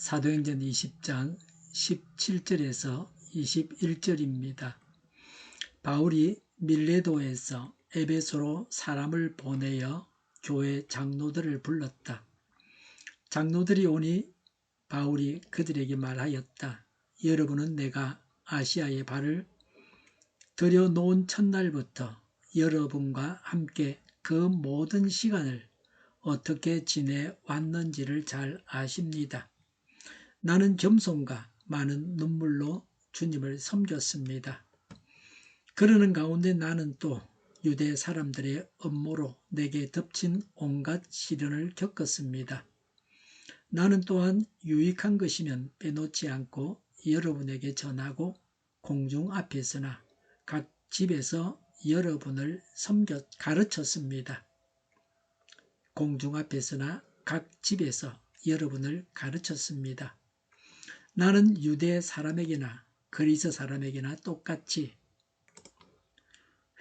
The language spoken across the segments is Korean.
사도행전 20장 17절에서 21절입니다. 바울이 밀레도에서 에베소로 사람을 보내어 교회 장로들을 불렀다. 장로들이 오니 바울이 그들에게 말하였다. 여러분은 내가 아시아에 발을 들여놓은 첫날부터 여러분과 함께 그 모든 시간을 어떻게 지내왔는지를 잘 아십니다. 나는 겸손과 많은 눈물로 주님을 섬겼습니다. 그러는 가운데 나는 또 유대 사람들의 음모로 내게 덮친 온갖 시련을 겪었습니다. 나는 또한 유익한 것이면 빼놓지 않고 여러분에게 전하고 공중 앞에서나 각 집에서 여러분을 가르쳤습니다. 공중 앞에서나 각 집에서 여러분을 가르쳤습니다. 나는 유대 사람에게나 그리스 사람에게나 똑같이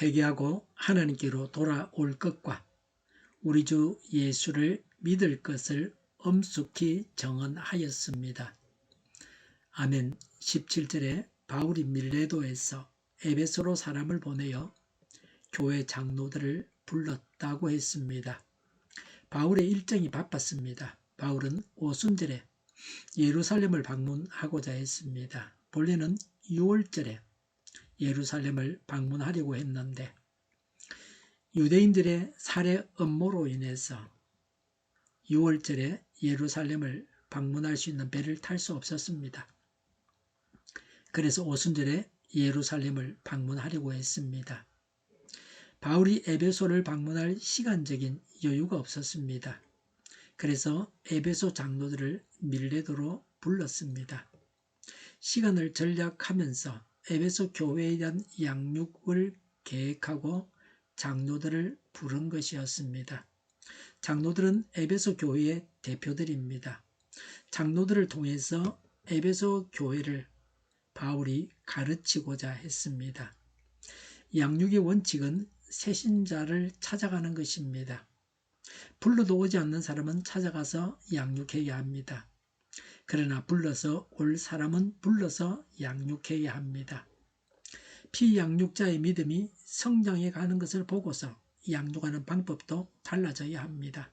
회개하고 하나님께로 돌아올 것과 우리 주 예수를 믿을 것을 엄숙히 정언하였습니다. 아멘. 17절에 바울이 밀레도에서 에베소로 사람을 보내어 교회 장로들을 불렀다고 했습니다. 바울의 일정이 바빴습니다. 바울은 오순절에 예루살렘을 방문하고자 했습니다. 본래는 6월절에 예루살렘을 방문하려고 했는데 유대인들의 살해 음모로 인해서 6월절에 예루살렘을 방문할 수 있는 배를 탈 수 없었습니다. 그래서 오순절에 예루살렘을 방문하려고 했습니다. 바울이 에베소를 방문할 시간적인 여유가 없었습니다. 그래서 에베소 장로들을 밀레도로 불렀습니다. 시간을 전략하면서 에베소 교회에 대한 양육을 계획하고 장로들을 부른 것이었습니다. 장로들은 에베소 교회의 대표들입니다. 장로들을 통해서 에베소 교회를 바울이 가르치고자 했습니다. 양육의 원칙은 새신자를 찾아가는 것입니다. 불러도 오지 않는 사람은 찾아가서 양육해야 합니다. 그러나 불러서 올 사람은 불러서 양육해야 합니다. 피양육자의 믿음이 성장해 가는 것을 보고서 양육하는 방법도 달라져야 합니다.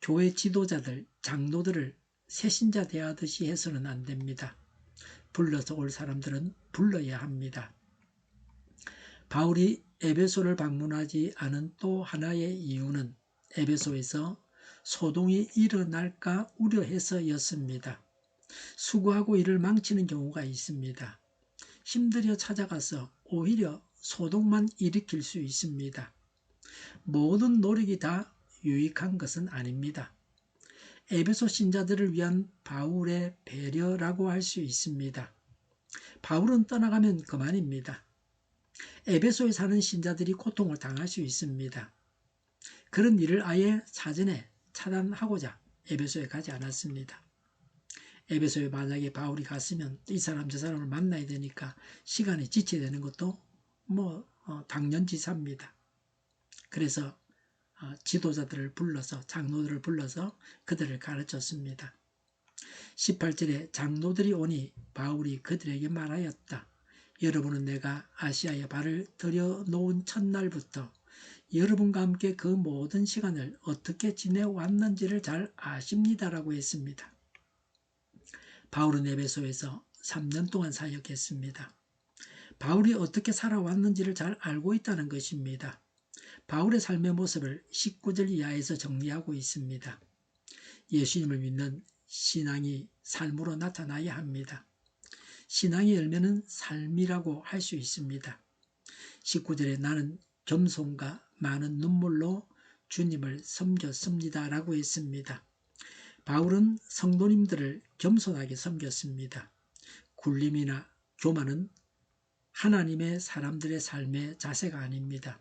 교회 지도자들, 장로들을 새신자 대하듯이 해서는 안 됩니다. 불러서 올 사람들은 불러야 합니다. 바울이 에베소를 방문하지 않은 또 하나의 이유는 에베소에서 소동이 일어날까 우려해서였습니다. 수고하고 일을 망치는 경우가 있습니다. 힘들여 찾아가서 오히려 소동만 일으킬 수 있습니다. 모든 노력이 다 유익한 것은 아닙니다. 에베소 신자들을 위한 바울의 배려라고 할 수 있습니다. 바울은 떠나가면 그만입니다. 에베소에 사는 신자들이 고통을 당할 수 있습니다. 그런 일을 아예 사전에 차단하고자 에베소에 가지 않았습니다. 에베소에 만약에 바울이 갔으면 이 사람 저 사람을 만나야 되니까 시간이 지체야 되는 것도 당연지사입니다. 그래서 지도자들을 불러서 장로들을 불러서 그들을 가르쳤습니다. 18절에 장로들이 오니 바울이 그들에게 말하였다. 여러분은 내가 아시아에 발을 들여놓은 첫날부터 여러분과 함께 그 모든 시간을 어떻게 지내왔는지를 잘 아십니다라고 했습니다. 바울은 에베소에서 3년 동안 사역했습니다. 바울이 어떻게 살아왔는지를 잘 알고 있다는 것입니다. 바울의 삶의 모습을 19절 이하에서 정리하고 있습니다. 예수님을 믿는 신앙이 삶으로 나타나야 합니다. 신앙의 열매는 삶이라고 할 수 있습니다. 19절에 나는 겸손과 많은 눈물로 주님을 섬겼습니다 라고 했습니다. 바울은 성도님들을 겸손하게 섬겼습니다. 굴림이나 교만은 하나님의 사람들의 삶의 자세가 아닙니다.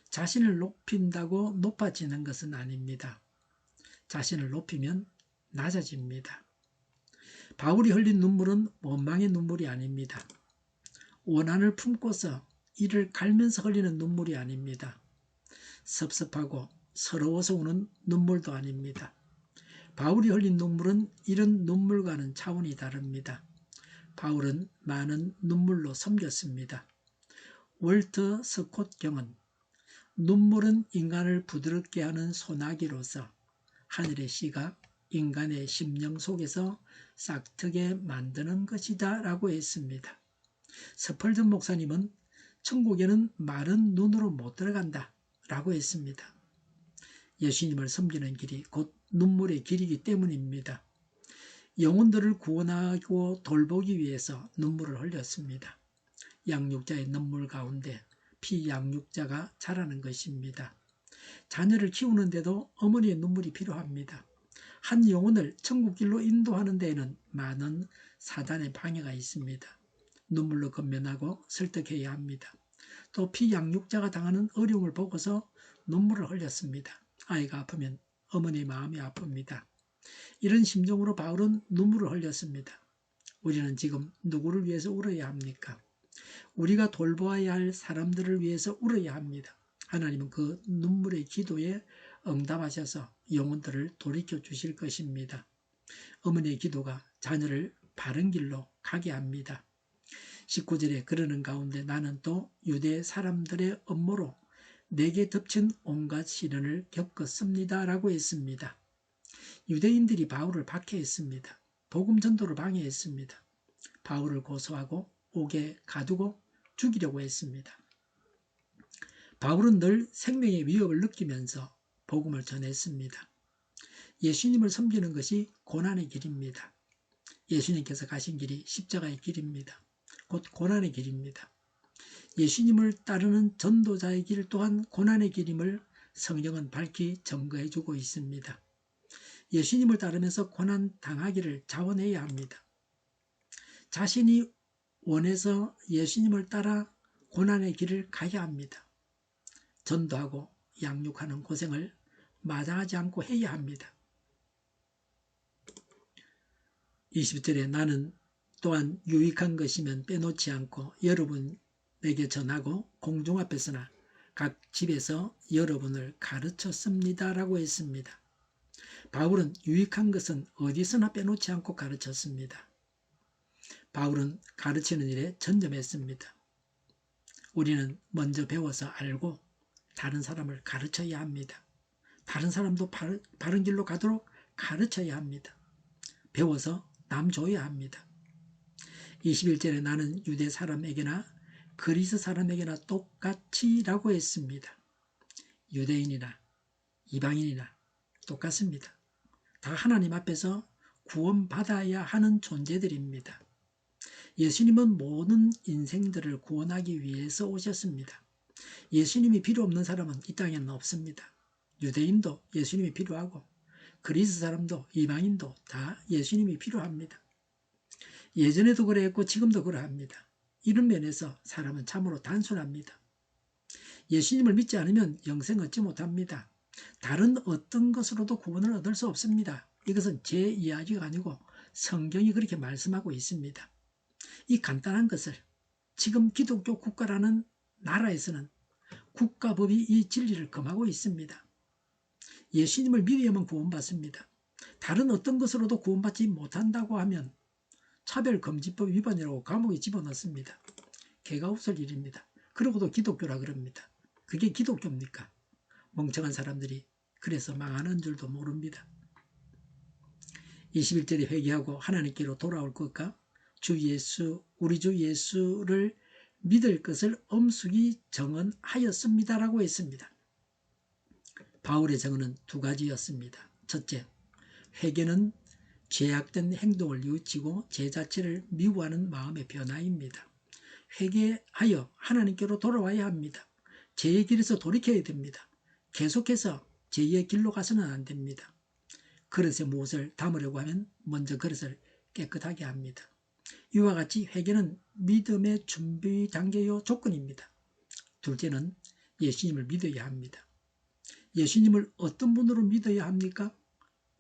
자신을 높인다고 높아지는 것은 아닙니다. 자신을 높이면 낮아집니다. 바울이 흘린 눈물은 원망의 눈물이 아닙니다. 원한을 품고서 이를 갈면서 흘리는 눈물이 아닙니다. 섭섭하고 서러워서 우는 눈물도 아닙니다. 바울이 흘린 눈물은 이런 눈물과는 차원이 다릅니다. 바울은 많은 눈물로 섬겼습니다. 월터 스콧 경은 눈물은 인간을 부드럽게 하는 소나기로서 하늘의 씨가 인간의 심령 속에서 싹트게 만드는 것이다 라고 했습니다. 스펄전 목사님은 천국에는 마른 눈으로 못 들어간다 라고 했습니다. 예수님을 섬기는 길이 곧 눈물의 길이기 때문입니다. 영혼들을 구원하고 돌보기 위해서 눈물을 흘렸습니다. 양육자의 눈물 가운데 피양육자가 자라는 것입니다. 자녀를 키우는데도 어머니의 눈물이 필요합니다. 한 영혼을 천국길로 인도하는 데에는 많은 사단의 방해가 있습니다. 눈물로 건면하고 설득해야 합니다. 또 피양육자가 당하는 어려움을 보고서 눈물을 흘렸습니다. 아이가 아프면 어머니의 마음이 아픕니다. 이런 심정으로 바울은 눈물을 흘렸습니다. 우리는 지금 누구를 위해서 울어야 합니까? 우리가 돌보아야 할 사람들을 위해서 울어야 합니다. 하나님은 그 눈물의 기도에 응답하셔서 영혼들을 돌이켜 주실 것입니다. 어머니의 기도가 자녀를 바른 길로 가게 합니다. 19절에 그러는 가운데 나는 또 유대 사람들의 업무로 내게 덮친 온갖 시련을 겪었습니다 라고 했습니다. 유대인들이 바울을 박해했습니다. 복음 전도를 방해했습니다. 바울을 고소하고 옥에 가두고 죽이려고 했습니다. 바울은 늘 생명의 위협을 느끼면서 복음을 전했습니다. 예수님을 섬기는 것이 고난의 길입니다. 예수님께서 가신 길이 십자가의 길입니다. 곧 고난의 길입니다. 예수님을 따르는 전도자의 길 또한 고난의 길임을 성경은 밝히 증거해주고 있습니다. 예수님을 따르면서 고난 당하기를 자원해야 합니다. 자신이 원해서 예수님을 따라 고난의 길을 가야 합니다. 전도하고 양육하는 고생을 마다하지 않고 해야 합니다. 20절에 나는 또한 유익한 것이면 빼놓지 않고 여러분에게 전하고 공중 앞에서나 각 집에서 여러분을 가르쳤습니다 라고 했습니다. 바울은 유익한 것은 어디서나 빼놓지 않고 가르쳤습니다. 바울은 가르치는 일에 전념했습니다. 우리는 먼저 배워서 알고 다른 사람을 가르쳐야 합니다. 다른 사람도 바른 길로 가도록 가르쳐야 합니다. 배워서 남 줘야 합니다. 21절에 나는 유대 사람에게나 그리스 사람에게나 똑같이 라고 했습니다. 유대인이나 이방인이나 똑같습니다. 다 하나님 앞에서 구원받아야 하는 존재들입니다. 예수님은 모든 인생들을 구원하기 위해서 오셨습니다. 예수님이 필요 없는 사람은 이 땅에는 없습니다. 유대인도 예수님이 필요하고 그리스 사람도 이방인도 다 예수님이 필요합니다. 예전에도 그랬고 지금도 그러합니다. 이런 면에서 사람은 참으로 단순합니다. 예수님을 믿지 않으면 영생 얻지 못합니다. 다른 어떤 것으로도 구원을 얻을 수 없습니다. 이것은 제 이야기가 아니고 성경이 그렇게 말씀하고 있습니다. 이 간단한 것을 지금 기독교 국가라는 나라에서는 국가법이 이 진리를 금하고 있습니다. 예수님을 믿어야만 구원받습니다. 다른 어떤 것으로도 구원받지 못한다고 하면 차별금지법 위반이라고 감옥에 집어넣습니다. 개가 없을 일입니다. 그러고도 기독교라 그럽니다. 그게 기독교입니까? 멍청한 사람들이 그래서 망하는 줄도 모릅니다. 21절에 회개하고 하나님께로 돌아올 것과 우리 주 예수를 믿을 것을 엄숙히 정언하였습니다라고 했습니다. 바울의 정언은 두 가지였습니다. 첫째, 회개는 죄악된 행동을 뉘우치고 죄 자체를 미워하는 마음의 변화입니다. 회개하여 하나님께로 돌아와야 합니다. 죄의 길에서 돌이켜야 됩니다. 계속해서 죄의 길로 가서는 안 됩니다. 그릇에 무엇을 담으려고 하면 먼저 그릇을 깨끗하게 합니다. 이와 같이 회개는 믿음의 준비 단계요 조건입니다. 둘째는 예수님을 믿어야 합니다. 예수님을 어떤 분으로 믿어야 합니까?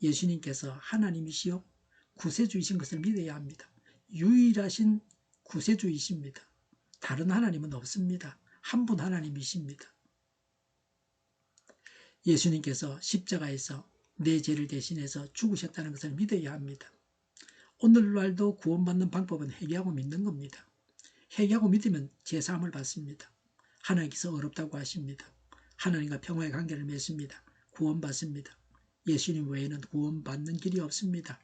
예수님께서 하나님이시요 구세주이신 것을 믿어야 합니다. 유일하신 구세주이십니다. 다른 하나님은 없습니다. 한 분 하나님이십니다. 예수님께서 십자가에서 내 죄를 대신해서 죽으셨다는 것을 믿어야 합니다. 오늘날도 구원받는 방법은 회개하고 믿는 겁니다. 회개하고 믿으면 죄사함을 받습니다. 하나님께서 어렵다고 하십니다. 하나님과 평화의 관계를 맺습니다. 구원받습니다. 예수님 외에는 구원받는 길이 없습니다.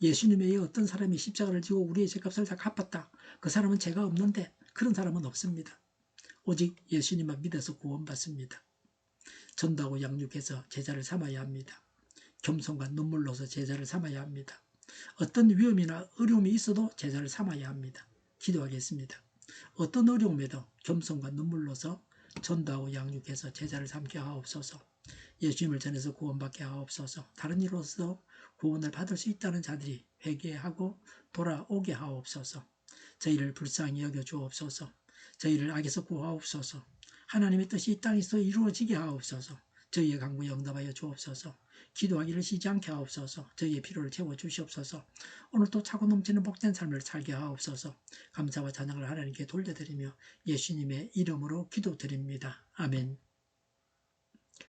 예수님 외에 어떤 사람이 십자가를 지고 우리의 죄값을 다 갚았다. 그 사람은 죄가 없는데 그런 사람은 없습니다. 오직 예수님만 믿어서 구원받습니다. 전도하고 양육해서 제자를 삼아야 합니다. 겸손과 눈물로서 제자를 삼아야 합니다. 어떤 위험이나 어려움이 있어도 제자를 삼아야 합니다. 기도하겠습니다. 어떤 어려움에도 겸손과 눈물로서 전도하고 양육해서 제자를 삼게 하옵소서. 예수님을 전해서 구원받게 하옵소서. 다른 이로서 구원을 받을 수 있다는 자들이 회개하고 돌아오게 하옵소서. 저희를 불쌍히 여겨 주옵소서. 저희를 악에서 구하옵소서. 하나님의 뜻이 이 땅에서 이루어지게 하옵소서. 저희의 간구에 응답하여 주옵소서. 기도하기를 쉬지 않게 하옵소서. 저희의 필요를 채워주시옵소서. 오늘도 차고 넘치는 복된 삶을 살게 하옵소서. 감사와 찬양을 하나님께 돌려드리며 예수님의 이름으로 기도드립니다. 아멘.